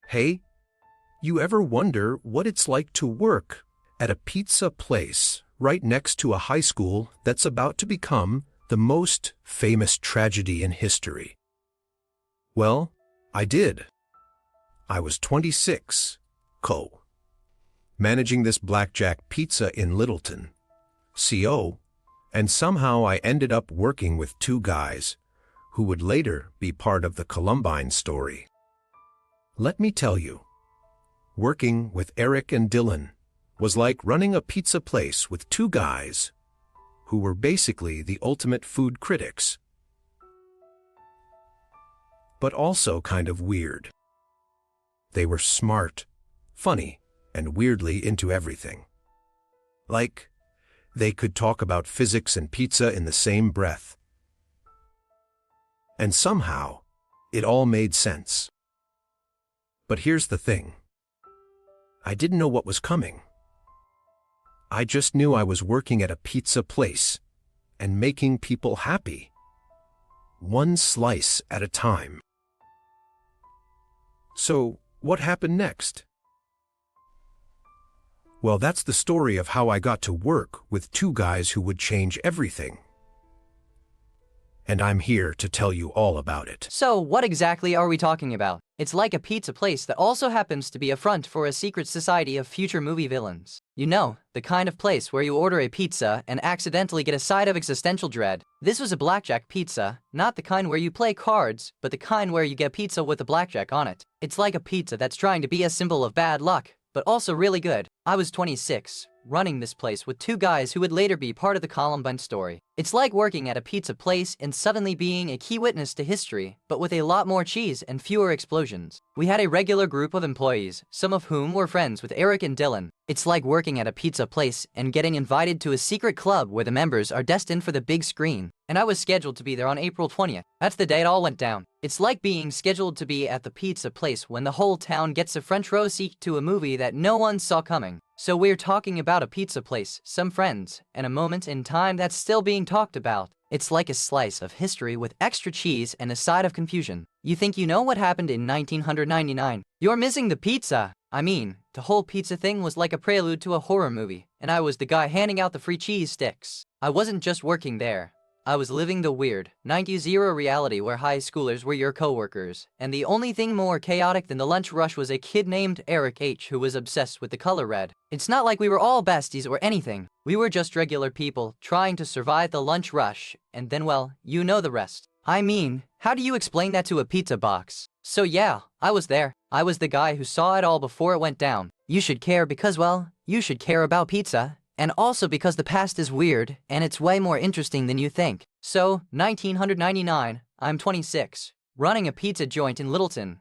Hey, you ever wonder what it's like to work at a pizza place right next to a high school that's about to become the most famous tragedy in history? Well, I did. I was 26, managing this blackjack pizza in Littleton, CO, and somehow I ended up working with two guys who would later be part of the Columbine story. Let me tell you, working with Eric and Dylan was like running a pizza place with two guys who were basically the ultimate food critics, but also kind of weird. They were smart, funny, and weirdly into everything. Like, they could talk about physics and pizza in the same breath. And somehow, it all made sense. But here's the thing. I didn't know what was coming. I just knew I was working at a pizza place and making people happy, one slice at a time. So, what happened next? Well, that's the story of how I got to work with two guys who would change everything. And I'm here to tell you all about it. So, what exactly are we talking about? It's like a pizza place that also happens to be a front for a secret society of future movie villains. You know, the kind of place where you order a pizza and accidentally get a side of existential dread. This was a blackjack pizza, not the kind where you play cards, but the kind where you get pizza with a blackjack on it. It's like a pizza that's trying to be a symbol of bad luck, but also really good. I was 26, running this place with two guys who would later be part of the Columbine story. It's like working at a pizza place and suddenly being a key witness to history, but with a lot more cheese and fewer explosions. We had a regular group of employees, some of whom were friends with Eric and Dylan. It's like working at a pizza place and getting invited to a secret club where the members are destined for the big screen. And I was scheduled to be there on April 20th. That's the day it all went down. It's like being scheduled to be at the pizza place when the whole town gets a front row seat to a movie that no one saw coming. So we're talking about a pizza place, some friends, and a moment in time that's still being talked about. It's like a slice of history with extra cheese and a side of confusion. You think you know what happened in 1999? You're missing the pizza! I mean, the whole pizza thing was like a prelude to a horror movie, and I was the guy handing out the free cheese sticks. I wasn't just working there. I was living the weird, 90s era reality where high schoolers were your coworkers, and the only thing more chaotic than the lunch rush was a kid named Eric H. who was obsessed with the color red. It's not like we were all besties or anything. We were just regular people trying to survive the lunch rush, and then, well, you know the rest. I mean, how do you explain that to a pizza box? So yeah, I was there. I was the guy who saw it all before it went down. You should care because, well, you should care about pizza. And also because the past is weird, and it's way more interesting than you think. So, 1999, I'm 26, running a pizza joint in Littleton,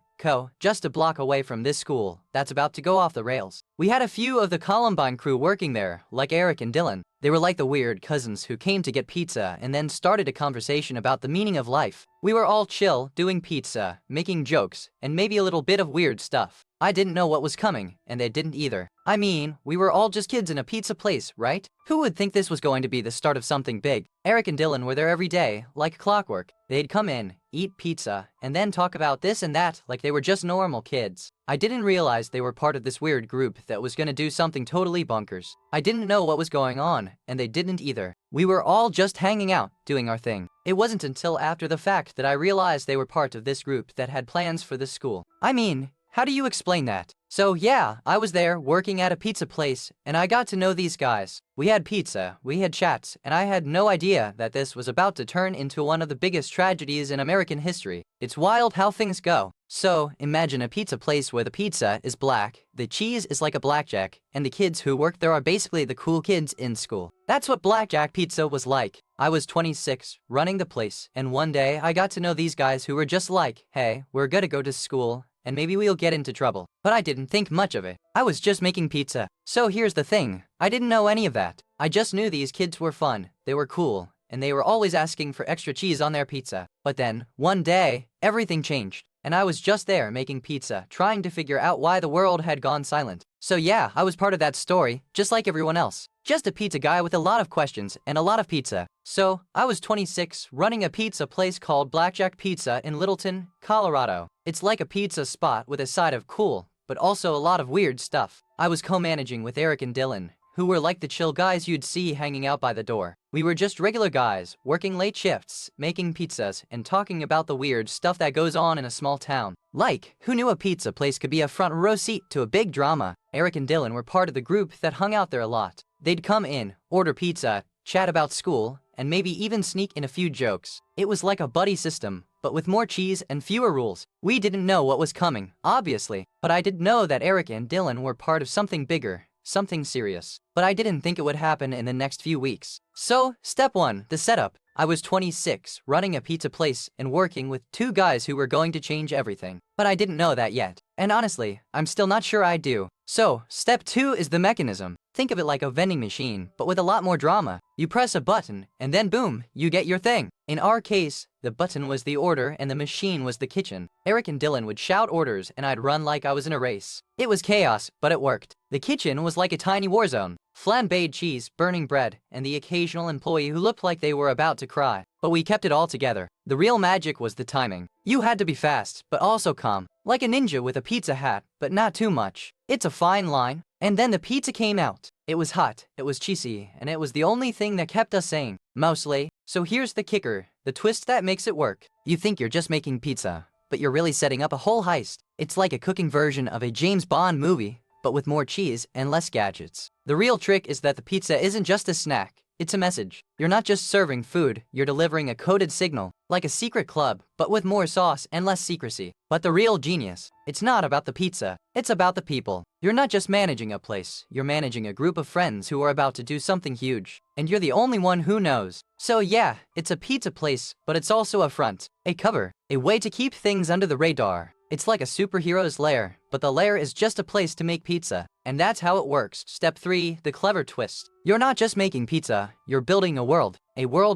just a block away from this school that's about to go off the rails. We had a few of the Columbine crew working there, like Eric and Dylan. They were like the weird cousins who came to get pizza and then started a conversation about the meaning of life. We were all chill, doing pizza, making jokes, and maybe a little bit of weird stuff. I didn't know what was coming, and they didn't either. I mean, we were all just kids in a pizza place, right? Who would think this was going to be the start of something big? Eric and Dylan were there every day, like clockwork. They'd come in, eat pizza, and then talk about this and that like they were just normal kids. I didn't realize they were part of this weird group that was gonna do something totally bonkers. I didn't know what was going on, and they didn't either. We were all just hanging out, doing our thing. It wasn't until after the fact that I realized they were part of this group that had plans for this school. I mean, how do you explain that? So yeah, I was there working at a pizza place, and I got to know these guys. We had pizza, we had chats, and I had no idea that this was about to turn into one of the biggest tragedies in American history. It's wild how things go. So, imagine a pizza place where the pizza is black, the cheese is like a blackjack, and the kids who work there are basically the cool kids in school. That's what blackjack pizza was like. I was 26, running the place, and one day I got to know these guys who were just like, hey, we're gonna go to school, and maybe we'll get into trouble. But I didn't think much of it. I was just making pizza. So here's the thing. I didn't know any of that. I just knew these kids were fun, they were cool, and they were always asking for extra cheese on their pizza. But then, one day, everything changed. And I was just there making pizza, trying to figure out why the world had gone silent. So yeah, I was part of that story, just like everyone else. Just a pizza guy with a lot of questions and a lot of pizza. So, I was 26, running a pizza place called Blackjack Pizza in Littleton, Colorado. It's like a pizza spot with a side of cool, but also a lot of weird stuff. I was co-managing with Eric and Dylan, who were like the chill guys you'd see hanging out by the door. We were just regular guys, working late shifts, making pizzas, and talking about the weird stuff that goes on in a small town. Like, who knew a pizza place could be a front row seat to a big drama? Eric and Dylan were part of the group that hung out there a lot. They'd come in, order pizza, chat about school, and maybe even sneak in a few jokes. It was like a buddy system, but with more cheese and fewer rules. We didn't know what was coming, obviously, but I did know that Eric and Dylan were part of something bigger, something serious. But I didn't think it would happen in the next few weeks. So, step 1, the setup. I was 26, running a pizza place and working with 2 guys who were going to change everything. But I didn't know that yet. And honestly, I'm still not sure I do. So, step 2 is the mechanism. Think of it like a vending machine, but with a lot more drama. You press a button, and then boom, you get your thing. In our case, the button was the order and the machine was the kitchen. Eric and Dylan would shout orders and I'd run like I was in a race. It was chaos, but it worked. The kitchen was like a tiny war zone. Flambéed cheese, burning bread, and the occasional employee who looked like they were about to cry. But we kept it all together. The real magic was the timing. You had to be fast, but also calm. Like a ninja with a pizza hat, but not too much. It's a fine line. And then the pizza came out. It was hot, it was cheesy, and it was the only thing that kept us sane. Mostly. So here's the kicker, the twist that makes it work. You think you're just making pizza, but you're really setting up a whole heist. It's like a cooking version of a James Bond movie, but with more cheese and less gadgets. The real trick is that the pizza isn't just a snack. It's a message. You're not just serving food, you're delivering a coded signal, like a secret club, but with more sauce and less secrecy. But the real genius, it's not about the pizza, it's about the people. You're not just managing a place, you're managing a group of friends who are about to do something huge, and you're the only one who knows. So yeah, it's a pizza place, but it's also a front, a cover, a way to keep things under the radar. It's like a superhero's lair, but the lair is just a place to make pizza. And that's how it works. Step 3, the clever twist. You're not just making pizza, you're building a world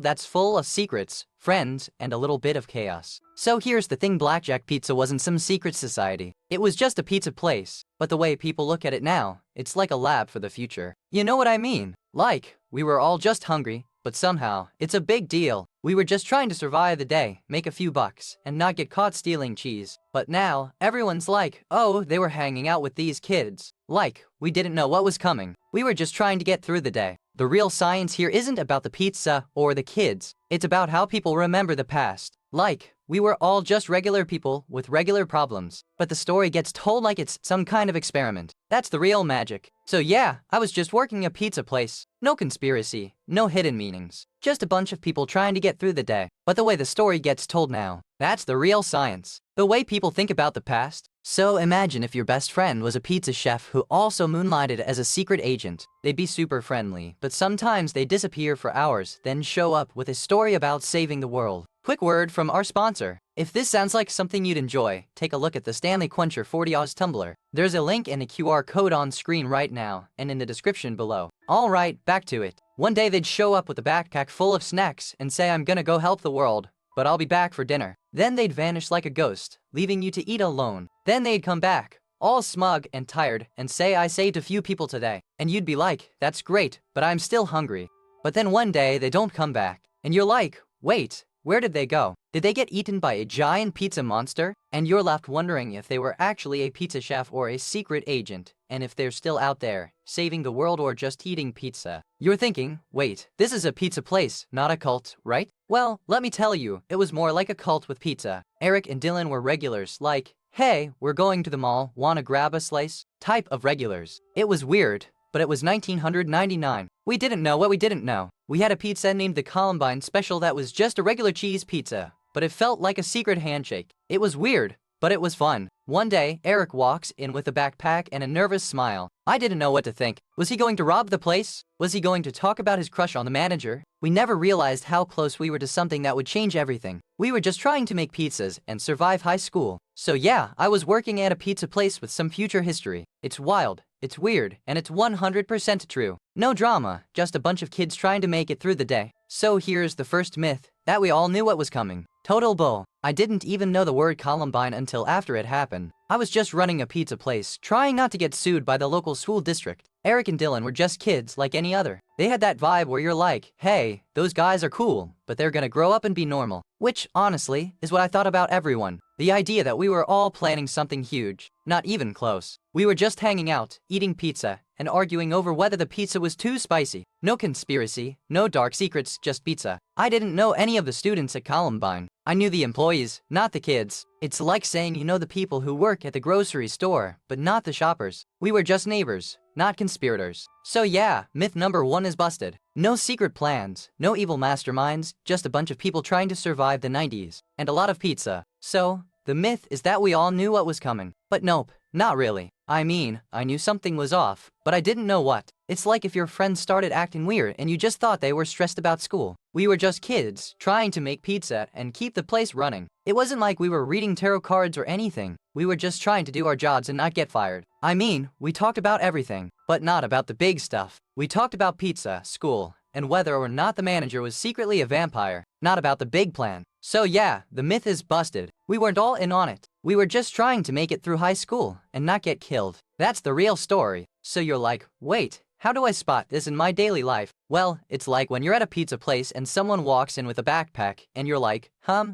that's full of secrets, friends, and a little bit of chaos. So here's the thing, Blackjack Pizza wasn't some secret society. It was just a pizza place. But the way people look at it now, it's like a lab for the future. You know what I mean? Like, we were all just hungry, but somehow, it's a big deal. We were just trying to survive the day, make a few bucks, and not get caught stealing cheese. But now, everyone's like, oh, they were hanging out with these kids. Like, we didn't know what was coming. We were just trying to get through the day. The real science here isn't about the pizza or the kids. It's about how people remember the past. Like, we were all just regular people with regular problems. But the story gets told like it's some kind of experiment. That's the real magic. So yeah, I was just working a pizza place. No conspiracy, no hidden meanings. Just a bunch of people trying to get through the day. But the way the story gets told now, that's the real science. The way people think about the past. So imagine if your best friend was a pizza chef who also moonlighted as a secret agent. They'd be super friendly, but sometimes they disappear for hours, then show up with a story about saving the world. Quick word from our sponsor. If this sounds like something you'd enjoy, take a look at the Stanley Quencher 40 Oz tumbler. There's a link and a QR code on screen right now and in the description below. Alright, back to it. One day they'd show up with a backpack full of snacks and say, I'm gonna go help the world, but I'll be back for dinner. Then they'd vanish like a ghost, leaving you to eat alone. Then they'd come back, all smug and tired, and say, I saved a few people today. And you'd be like, that's great, but I'm still hungry. But then one day they don't come back. And you're like, wait, where did they go? Did they get eaten by a giant pizza monster? And you're left wondering if they were actually a pizza chef or a secret agent, and if they're still out there, saving the world or just eating pizza. You're thinking, wait, this is a pizza place, not a cult, right? Well, let me tell you, it was more like a cult with pizza. Eric and Dylan were regulars, like, hey, we're going to the mall, wanna grab a slice? Type of regulars. It was weird, but it was 1999. We didn't know what we didn't know. We had a pizza named the Columbine special that was just a regular cheese pizza, but it felt like a secret handshake. It was weird, but it was fun. One day, Eric walks in with a backpack and a nervous smile. I didn't know what to think. Was he going to rob the place? Was he going to talk about his crush on the manager? We never realized how close we were to something that would change everything. We were just trying to make pizzas and survive high school. So yeah, I was working at a pizza place with some future history. It's wild, it's weird, and it's 100% true. No drama, just a bunch of kids trying to make it through the day. So here's the first myth, that we all knew what was coming. Total bull. I didn't even know the word Columbine until after it happened. I was just running a pizza place, trying not to get sued by the local school district. Eric and Dylan were just kids like any other. They had that vibe where you're like, hey, those guys are cool, but they're gonna grow up and be normal. Which, honestly, is what I thought about everyone. The idea that we were all planning something huge, not even close. We were just hanging out, eating pizza, and arguing over whether the pizza was too spicy. No conspiracy, no dark secrets, just pizza. I didn't know any of the students at Columbine. I knew the employees, not the kids. It's like saying you know the people who work at the grocery store, but not the shoppers. We were just neighbors, not conspirators. So yeah, myth number 1 is busted. No secret plans, no evil masterminds, just a bunch of people trying to survive the 90s. And a lot of pizza. So, the myth is that we all knew what was coming. But nope, not really. I mean, I knew something was off, but I didn't know what. It's like if your friends started acting weird and you just thought they were stressed about school. We were just kids, trying to make pizza and keep the place running. It wasn't like we were reading tarot cards or anything. We were just trying to do our jobs and not get fired. I mean, we talked about everything, but not about the big stuff. We talked about pizza, school, and whether or not the manager was secretly a vampire, not about the big plan. So yeah, the myth is busted. We weren't all in on it. We were just trying to make it through high school and not get killed. That's the real story. So you're like, wait, how do I spot this in my daily life? Well, it's like when you're at a pizza place and someone walks in with a backpack and you're like,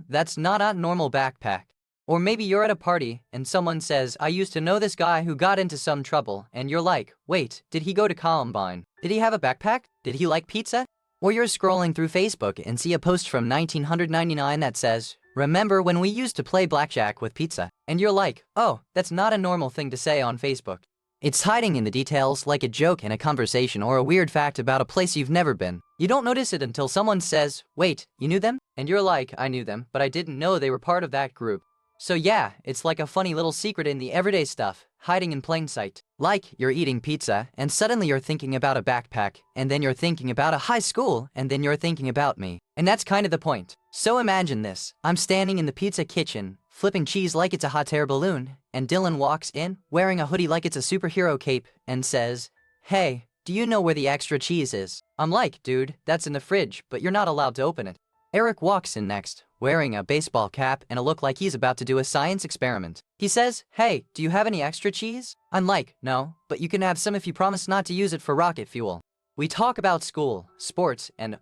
that's not a normal backpack. Or maybe you're at a party and someone says, I used to know this guy who got into some trouble, and you're like, wait, did he go to Columbine? Did he have a backpack? Did he like pizza? Or you're scrolling through Facebook and see a post from 1999 that says, remember when we used to play blackjack with pizza? And you're like, oh, that's not a normal thing to say on Facebook. It's hiding in the details, like a joke in a conversation or a weird fact about a place you've never been. You don't notice it until someone says, wait, you knew them? And you're like, I knew them, but I didn't know they were part of that group. So yeah, it's like a funny little secret in the everyday stuff, hiding in plain sight. Like, you're eating pizza, and suddenly you're thinking about a backpack, and then you're thinking about a high school, and then you're thinking about me. And that's kind of the point. So imagine this. I'm standing in the pizza kitchen, flipping cheese like it's a hot air balloon, and Dylan walks in, wearing a hoodie like it's a superhero cape, and says, hey, do you know where the extra cheese is? I'm like, dude, that's in the fridge, but you're not allowed to open it. Eric walks in next, wearing a baseball cap and a look like he's about to do a science experiment. He says, hey, do you have any extra cheese? I'm like, no, but you can have some if you promise not to use it for rocket fuel. We talk about school, sports, and,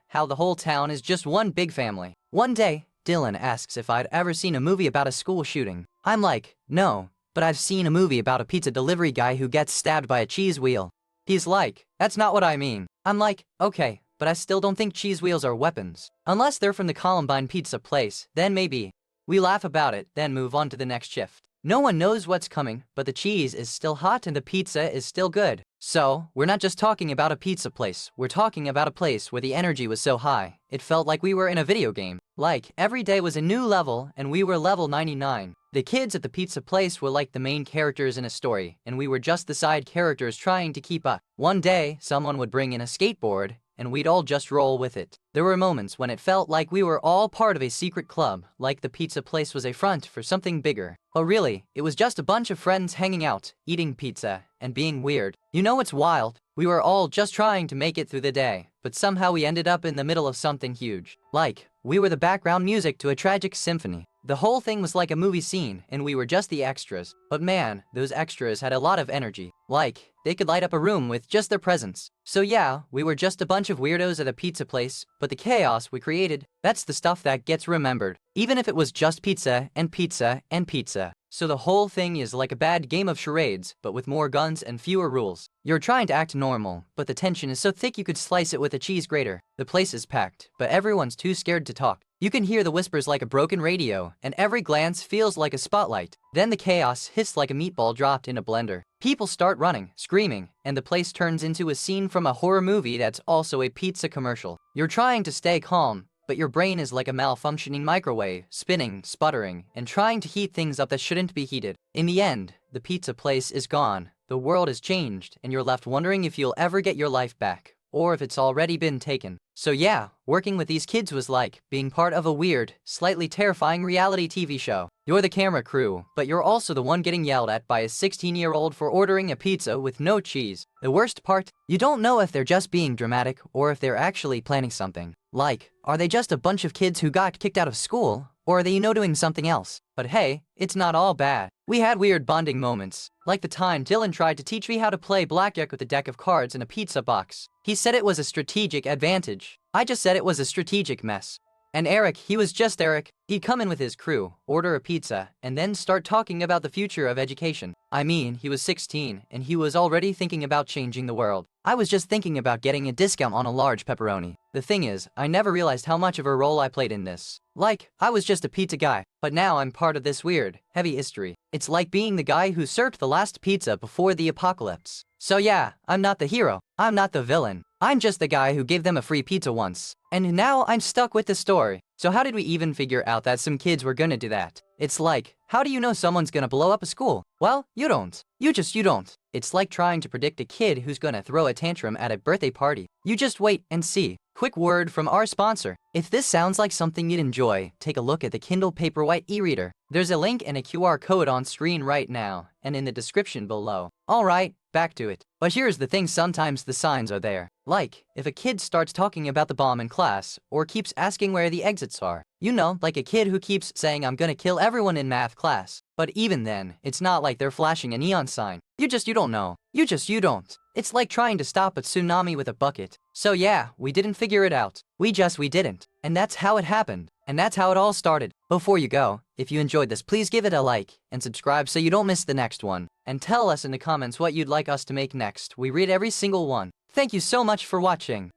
how the whole town is just one big family. One day, Dylan asks if I'd ever seen a movie about a school shooting. I'm like, no, but I've seen a movie about a pizza delivery guy who gets stabbed by a cheese wheel. He's like, that's not what I mean. I'm like, okay, but I still don't think cheese wheels are weapons. Unless they're from the Columbine pizza place, then maybe. We laugh about it, then move on to the next shift. No one knows what's coming, but the cheese is still hot and the pizza is still good. So, we're not just talking about a pizza place, we're talking about a place where the energy was so high, it felt like we were in a video game. Like, every day was a new level, and we were level 99. The kids at the pizza place were like the main characters in a story, and we were just the side characters trying to keep up. One day, someone would bring in a skateboard, and we'd all just roll with it. There were moments when it felt like we were all part of a secret club, like the pizza place was a front for something bigger. But really, it was just a bunch of friends hanging out, eating pizza, and being weird. You know what's wild? We were all just trying to make it through the day, but somehow we ended up in the middle of something huge. Like, we were the background music to a tragic symphony. The whole thing was like a movie scene, and we were just the extras. But man, those extras had a lot of energy. Like, they could light up a room with just their presence. So yeah, we were just a bunch of weirdos at a pizza place, but the chaos we created, that's the stuff that gets remembered. Even if it was just pizza and pizza and pizza. So the whole thing is like a bad game of charades, but with more guns and fewer rules. You're trying to act normal, but the tension is so thick you could slice it with a cheese grater. The place is packed, but everyone's too scared to talk. You can hear the whispers like a broken radio, and every glance feels like a spotlight. Then the chaos hits like a meatball dropped in a blender. People start running, screaming, and the place turns into a scene from a horror movie that's also a pizza commercial. You're trying to stay calm, but your brain is like a malfunctioning microwave, spinning, sputtering, and trying to heat things up that shouldn't be heated. In the end, the pizza place is gone, the world is changed, and you're left wondering if you'll ever get your life back, or if it's already been taken. So yeah, working with these kids was like being part of a weird, slightly terrifying reality TV show. You're the camera crew, but you're also the one getting yelled at by a 16-year-old for ordering a pizza with no cheese. The worst part? You don't know if they're just being dramatic or if they're actually planning something. Like, are they just a bunch of kids who got kicked out of school? Or are they, doing something else? But hey, it's not all bad. We had weird bonding moments, like the time Dylan tried to teach me how to play blackjack with a deck of cards in a pizza box. He said it was a strategic advantage. I just said it was a strategic mess. And Eric, he was just Eric. He'd come in with his crew, order a pizza, and then start talking about the future of education. I mean, he was 16, and he was already thinking about changing the world. I was just thinking about getting a discount on a large pepperoni. The thing is, I never realized how much of a role I played in this. Like, I was just a pizza guy, but now I'm part of this weird, heavy history. It's like being the guy who served the last pizza before the apocalypse. So yeah, I'm not the hero, I'm not the villain. I'm just the guy who gave them a free pizza once. And now I'm stuck with the story. So how did we even figure out that some kids were gonna do that? It's like, how do you know someone's gonna blow up a school? Well, you don't. You don't. It's like trying to predict a kid who's gonna throw a tantrum at a birthday party. You just wait and see. Quick word from our sponsor. If this sounds like something you'd enjoy, take a look at the Kindle Paperwhite e-reader. There's a link and a QR code on screen right now, and in the description below. Alright, back to it. But here's the thing, sometimes the signs are there. Like, if a kid starts talking about the bomb in class, or keeps asking where the exits are. You know, like a kid who keeps saying I'm gonna kill everyone in math class. But even then, it's not like they're flashing a neon sign. You don't know. You don't. It's like trying to stop a tsunami with a bucket. So yeah, we didn't figure it out. We didn't. And that's how it happened. And that's how it all started. Before you go, if you enjoyed this, please give it a like and subscribe so you don't miss the next one. And tell us in the comments what you'd like us to make next. We read every single one. Thank you so much for watching.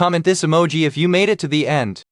Comment this emoji if you made it to the end.